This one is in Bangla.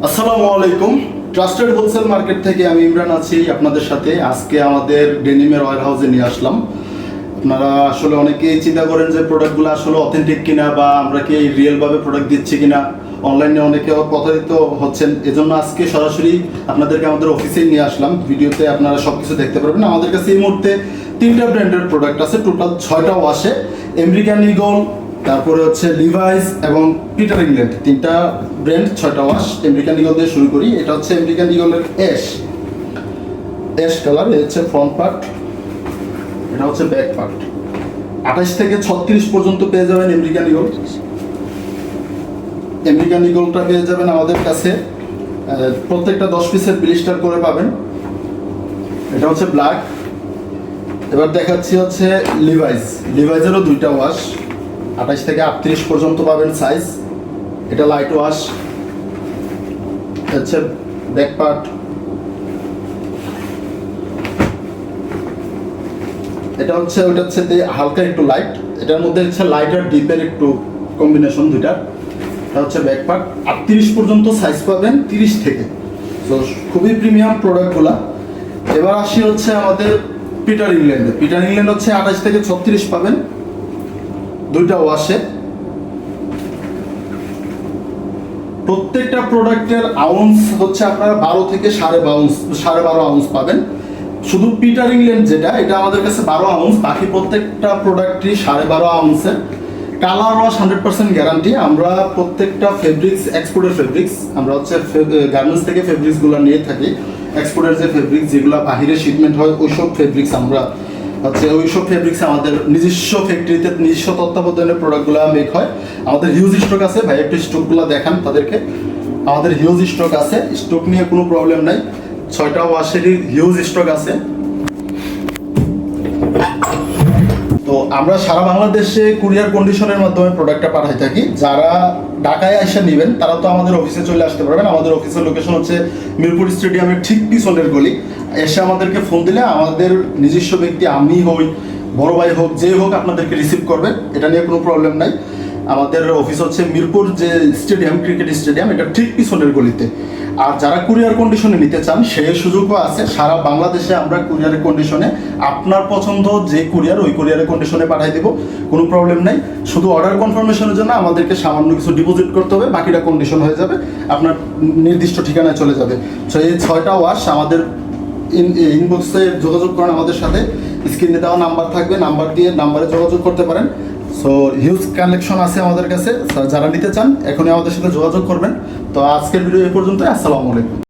আসসালামু আলাইকুম। ট্রাস্টেড হোলসেল মার্কেট থেকে আমি ইমরান আছি আপনাদের সাথে। আজকে আমাদের ডেনিমের ওয়্যার হাউসে নিয়ে আসলাম। আপনারা আসলে অনেকেই চিন্তা করেন যে প্রোডাক্টগুলো আসলে অথেন্টিক কিনা বা আমরা কি রিয়েলভাবে প্রোডাক্ট দিচ্ছি কিনা, অনলাইনে অনেকে প্রতারিত হচ্ছেন। এজন্য আজকে সরাসরি আপনাদেরকে আমাদের অফিসেই নিয়ে আসলাম। ভিডিওতে আপনারা সব কিছু দেখতে পারবেন। আমাদের কাছে এই মুহূর্তে 3টা ব্র্যান্ডের প্রোডাক্ট আছে, টোটাল 6টা ওয়াশে। আমেরিকান ইগল, তারপরে হচ্ছে লিভাইস এবং পিটার ইংল্যান্ড, 3টা ব্র্যান্ড 6টা ওয়াশ। আমেরিকান ইগল দিয়ে শুরু করি। এটা হচ্ছে আমেরিকান ইগলের অ্যাশ কালার। এটা হচ্ছে ফ্রন্ট পার্ট, এটা হচ্ছে ব্যাক পার্ট। 28 থেকে 36 পর্যন্ত পেয়ে যাবেন আমেরিকান ইগল। আমেরিকান ইগলটা পেয়ে যাবেন আমাদের কাছে প্রত্যেকটা 10 পিসের ব্লিস্টার করে পাবেন। এটা হচ্ছে ব্ল্যাক। এবার দেখাচ্ছি হচ্ছে লিভাইজেরও 2টা ওয়াশ, 28 থেকে 38 পর্যন্ত পাবেন সাইজ। এটা লাইট ওয়াশ, হচ্ছে ব্যাক পার্ট। এটা হচ্ছে ওইটা হচ্ছে হালকা একটু লাইট, এটার মধ্যে হচ্ছে লাইট আর ডিপের একটু কম্বিনেশন দুইটার। এটা হচ্ছে ব্যাক পার্ট। 38 পর্যন্ত সাইজ পাবেন 30 থেকে, তো খুবই প্রিমিয়াম প্রোডাক্টগুলা। এবার আসি হচ্ছে আমাদের পিটার ইংল্যান্ড হচ্ছে 28 থেকে 36 পাবেন, 2টা ওয়াশে। প্রত্যেকটা প্রোডাক্টের আউন্স হচ্ছে আপনারা 12 থেকে 12.5 আউন্স পাবেন। শুধু পিটার ইংল্যান্ড যেটা, এটা আমাদের কাছে 12 আউন্স, বাকি প্রত্যেকটা প্রোডাক্টই 12.5 আউন্সের। Colour wash 100% guarantee. আমরা প্রত্যেকটা ফেব্রিক্স এক্সপোর্টের ফেব্রিক্স, আমরা হচ্ছে গার্মেন্টস থেকে ফেব্রিক্সগুলো নিয়ে থাকি। এক্সপোর্টের যে ফেব্রিক্স যেগুলো বাহিরে শিপমেন্ট হয়, ওইসব ফেব্রিক্স আমরা ওইসব ফেব্রিক্স আমাদের নিজস্ব ফ্যাক্টরিতে নিজস্ব তত্ত্বাবধানের প্রোডাক্টগুলো মেক হয়। আমাদের হিউজ স্টক আছে। ভাই একটু স্টকগুলো দেখান তাদেরকে। আমাদের হিউজ স্টক আছে, স্টক নিয়ে কোনো প্রবলেম নাই। 6টা ওয়াশেরই হিউজ স্টক আছে। তো আমরা সারা বাংলাদেশে কুরিয়ার কন্ডিশনের মাধ্যমে প্রোডাক্টটা পাঠাই থাকি। যারা ঢাকায় এসে নেবেন তারা তো আমাদের অফিসে চলে আসতে পারবেন। আমাদের অফিসের লোকেশন হচ্ছে মিরপুর স্টেডিয়ামের ঠিক পিছনের গলি। এসে আমাদেরকে ফোন দিলে আমাদের নিজস্ব ব্যক্তি, আমি হই, বড় ভাই হোক, যে হোক, আপনাদেরকে রিসিভ করবে। এটা নিয়ে কোনো প্রবলেম নাই। আমাদের অফিস হচ্ছে মিরপুর যে স্টেডিয়াম, ক্রিকেট স্টেডিয়াম, এটা ঠিক পিছনের গলিতে। আর যারা কুরিয়ার কন্ডিশনে নিতে চান সেই সুযোগও আছে। সারা বাংলাদেশে আমরা কুরিয়ারের কন্ডিশনে আপনার পছন্দ যে কুরিয়ার, ওই কুরিয়ারের কন্ডিশনে পাঠিয়ে দেবো, কোনো প্রবলেম নাই। শুধু অর্ডার কনফার্মেশনের জন্য আমাদেরকে সামান্য কিছু ডিপোজিট করতে হবে, বাকিটা কন্ডিশন হয়ে যাবে, আপনার নির্দিষ্ট ঠিকানায় চলে যাবে। সো এই 6টা ওয়াশ আমাদের ইনবক্সে যোগাযোগ করেন আমাদের সাথে। স্ক্রিনে দেওয়া নাম্বার থাকবে, নাম্বারে যোগাযোগ করতে পারেন। সো হিউজ কালেকশন আছে আমাদের কাছে। যারা নিতে চান এখনই আমাদের সাথে যোগাযোগ করবেন। তো আজকের ভিডিও এই পর্যন্ত। আসসালামু আলাইকুম।